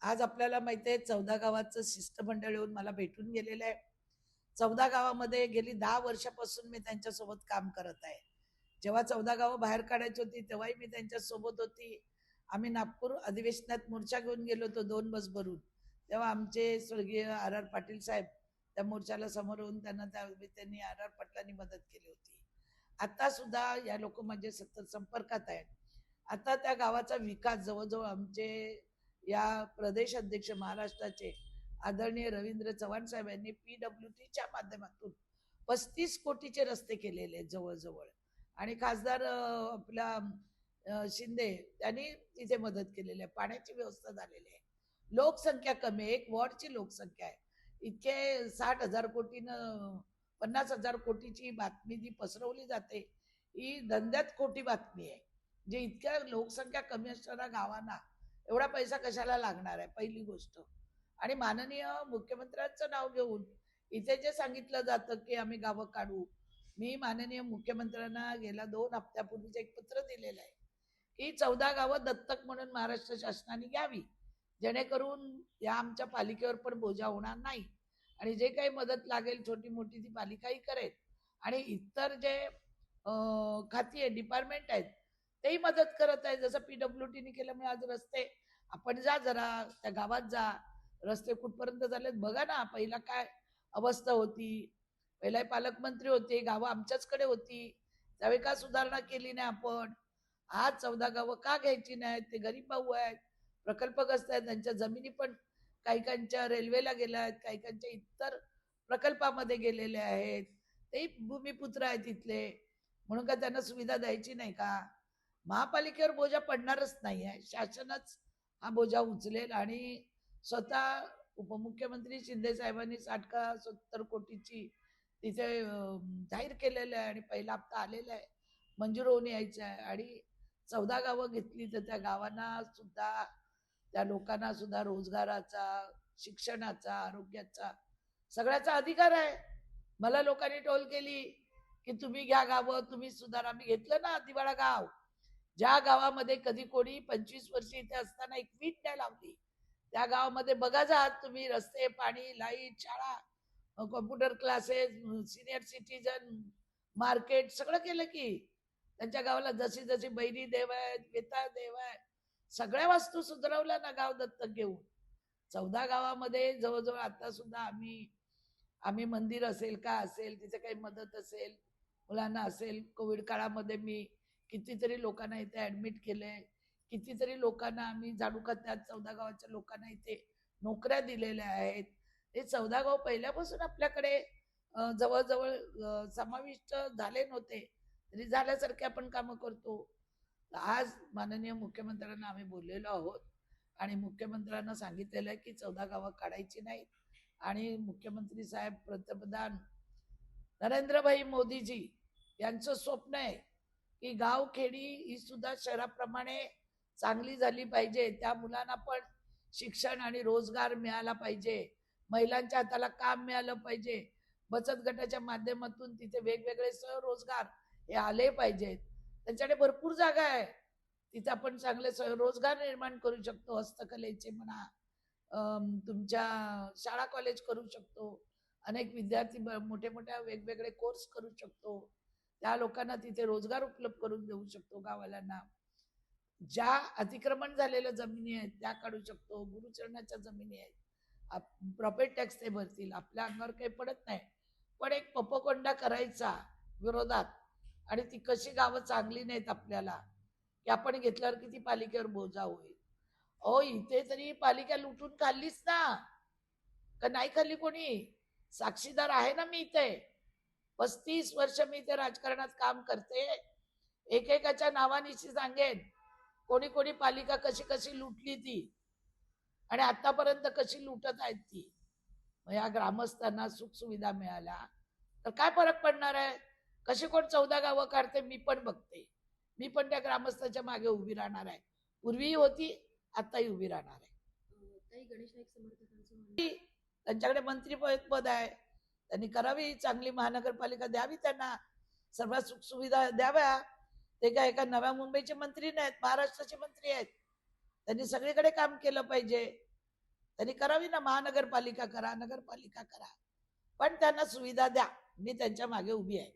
आज आपल्याला माहिती आहे 14 गावाचं शिष्टमंडळ येऊन मला भेटून गेलेलं आहे. 14 गावामध्ये गेली 10 वर्षापासून मी त्यांच्यासोबत काम करत आहे. जेव्हा 14 गावं बाहेर काढायची होती तेव्हाही मी त्यांच्यासोबत होती. आम्ही नागपूर अधिवेशनात मोर्चा घेऊन गेलो होतो 2 बस भरून. तेव्हा आमचे स्वर्गीय आर आर पाटील साहेब त्या मोर्चाला समोर होऊन त्यांनी आर आर पाटलांनी मदत केली होती. आता सुद्धा या लोक म्हणजे सतत संपर्कात आहेत. आता त्या गावाचा विकास जवळजवळ आमचे या प्रदेश अध्यक्ष महाराष्ट्राचे आदरणीय रवींद्र चव्हाण साहेब यांनी PWTच्या माध्यमातून 35 कोटीचे रस्ते केलेले आहेत जवळजवळ. आणि खासदार शिंदे त्यांनी तिथे मदत केलेली आहे. पाण्याची व्यवस्था झालेली आहे. लोकसंख्या कमी आहे, 1 वॉर्डची लोकसंख्या आहे. इतके 60,000 कोटीनं 50,000 कोटीची बातमी जी पसरवली जाते ही धंद्यात खोटी बातमी आहे. जे इतक्या लोकसंख्या कमी असणाऱ्या गावांना एवढा पैसा कशाला लागणार आहे, पहिली गोष्ट. आणि माननीय मुख्यमंत्र्यांचं नाव घेऊन इथे जे सांगितलं जातं की आम्ही गावं काढू, मी माननीय मुख्यमंत्र्यांना गेल्या 2 हप्त्यापूर्वीच एक पत्र दिलेलं आहे की 14 गावं दत्तक म्हणून महाराष्ट्र शासनाने घ्यावी, जेणेकरून या आमच्या पालिकेवर पण बोजा होणार नाही. आणि जे काही मदत लागेल छोटी मोठी ती पालिकाही करेल. आणि इतर जे खाती आहे, डिपार्टमेंट आहेत, तेही मदत करत आहे. जसं PWTने केलं. मी आज रस्ते आपण जा जरा त्या गावात जा, रस्ते कुठपर्यंत झालेत बघा ना. पहिला काय अवस्था होती, पहिला पालकमंत्री होते, गावं आमच्याचकडे होती, त्यावेळी का सुधारणा केली नाही आपण. आज 14 गावं का घ्यायची नाहीत? ते गरीब भाऊ आहेत, प्रकल्पग्रस्त आहेत, त्यांच्या जमिनी पण काही रेल्वेला गेल्या आहेत, काही इतर प्रकल्पामध्ये गेलेले आहेत. तेही भूमिपुत्र आहेत तिथले, म्हणून का त्यांना सुविधा द्यायची नाही का? महापालिकेवर बोजा पडणारच नाही आहे. शासनच हा बोजा उचलेल. आणि स्वतः उपमुख्यमंत्री शिंदे साहेबांनी 60 का 70 कोटीची तिथे जाहीर केलेलं आहे आणि पहिला हप्ता आलेला आहे, मंजूर होऊन यायचा आहे. आणि 14 गावं घेतली तर त्या गावांना सुद्धा, त्या लोकांना सुद्धा रोजगाराचा, शिक्षणाचा, आरोग्याचा, सगळ्याचा अधिकार आहे. मला लोकांनी टोल केली की तुम्ही घ्या गावं, तुम्ही सुधारा. मी घेतलं ना दिवाळा गाव. ज्या गावामध्ये कधी कोणी 25 वर्ष इथे असताना एक वीट नाही लावली, त्या गावामध्ये बघा जा तुम्ही, रस्ते, पाणी, लाईट, शाळा, computer classes, senior citizen, market सगळं केलं की. त्यांच्या गावाला जशी जशी बैरी देव आहेत, वेताळ देव आहे, सगळ्या वस्तू सुधारवल्या ना गाव दत्तक घेऊन. 14 गावामध्ये जवळजवळ आता सुद्धा आम्ही आम्ही मंदिर असेल का असेल, तिथे काही मदत असेल मुलांना असेल. कोविड काळामध्ये मी कितीतरी लोकांना इथे ऍडमिट केलंय, कितीतरी लोकांना आम्ही झाडू खात्यात 14 गावाच्या लोकांना इथे नोकऱ्या दिलेल्या आहेत. हे 14 गाव पहिल्यापासून आपल्याकडे जवळजवळ समाविष्ट झाले नव्हते, तरी झाल्यासारखे आपण कामं करतो. आज माननीय मुख्यमंत्र्यांना आम्ही बोललेलो आहोत आणि मुख्यमंत्र्यांना सांगितलेलं आहे की 14 गावं काढायची नाहीत. आणि मुख्यमंत्री साहेब, पंतप्रधान नरेंद्रभाई मोदीजी यांचं स्वप्न आहे की गावखेडी ही सुद्धा शहराप्रमाणे चांगली झाली पाहिजे. त्या मुलांना पण शिक्षण आणि रोजगार मिळाला पाहिजे, महिलांच्या हाताला काम मिळालं पाहिजे, बचत गटाच्या माध्यमातून तिथे वेगवेगळे स्वरोजगार हे आले पाहिजेत. त्यांच्याकडे भरपूर जागा आहे, तिथे आपण चांगले स्वरोजगार निर्माण करू शकतो. हस्तकलेचे म्हणा, तुमच्या शाळा कॉलेज करू शकतो, अनेक विद्यार्थी मोठे मोठ्या वेगवेगळे कोर्स करू शकतो, त्या लोकांना तिथे रोजगार उपलब्ध करून देऊ शकतो. गावाल्यांना ज्या अतिक्रमण झालेल्या जमिनी आहेत त्या काढू शकतो. गुरुचरणाच्या जमिनी आहेत, प्रॉपर्टी टॅक्स ते भरतील, आपल्या अंगावर काही पडत नाही. पण एक पपकोंडा करायचा विरोधात, आणि ती कशी गावं चांगली नाहीत आपल्याला, की आपण घेतल्यावर किती पालिकेवर बोजा होईल. इथे तरी पालिका लुटून खाल्लीच ना, का नाही खाल्ली कोणी? साक्षीदार आहे ना मी इथे. 35 वर्ष मी इथे राजकारणात काम करते. एकेकाच्या नावानिशी सांगेन कोणी कोणी पालिका कशी कशी लुटली ती, आणि आतापर्यंत कशी लुटत आहेत ती. मग या ग्रामस्थांना सुखसुविधा मिळाल्या तर काय फरक पडणार आहे? कशी कोण 14 गावं काढते मी पण बघते. मी पण त्या ग्रामस्थाच्या मागे उभी राहणार आहे. पूर्वीही होती, आताही उभी राहणार आहे. गणेश नाईक समर्थकांचं त्यांच्याकडे मंत्रीपद आहे, त्यांनी करावी, चांगली महानगरपालिका द्यावी, त्यांना सर्व सुखसुविधा द्याव्या. ते काय एका नव्या मुंबईचे मंत्री नाहीत, महाराष्ट्राचे मंत्री आहेत. त्यांनी सगळीकडे काम केलं पाहिजे. त्यांनी करावी ना, महानगरपालिका करा, नगरपालिका करा, पण त्यांना सुविधा द्या. मी त्यांच्या मागे उभी आहे.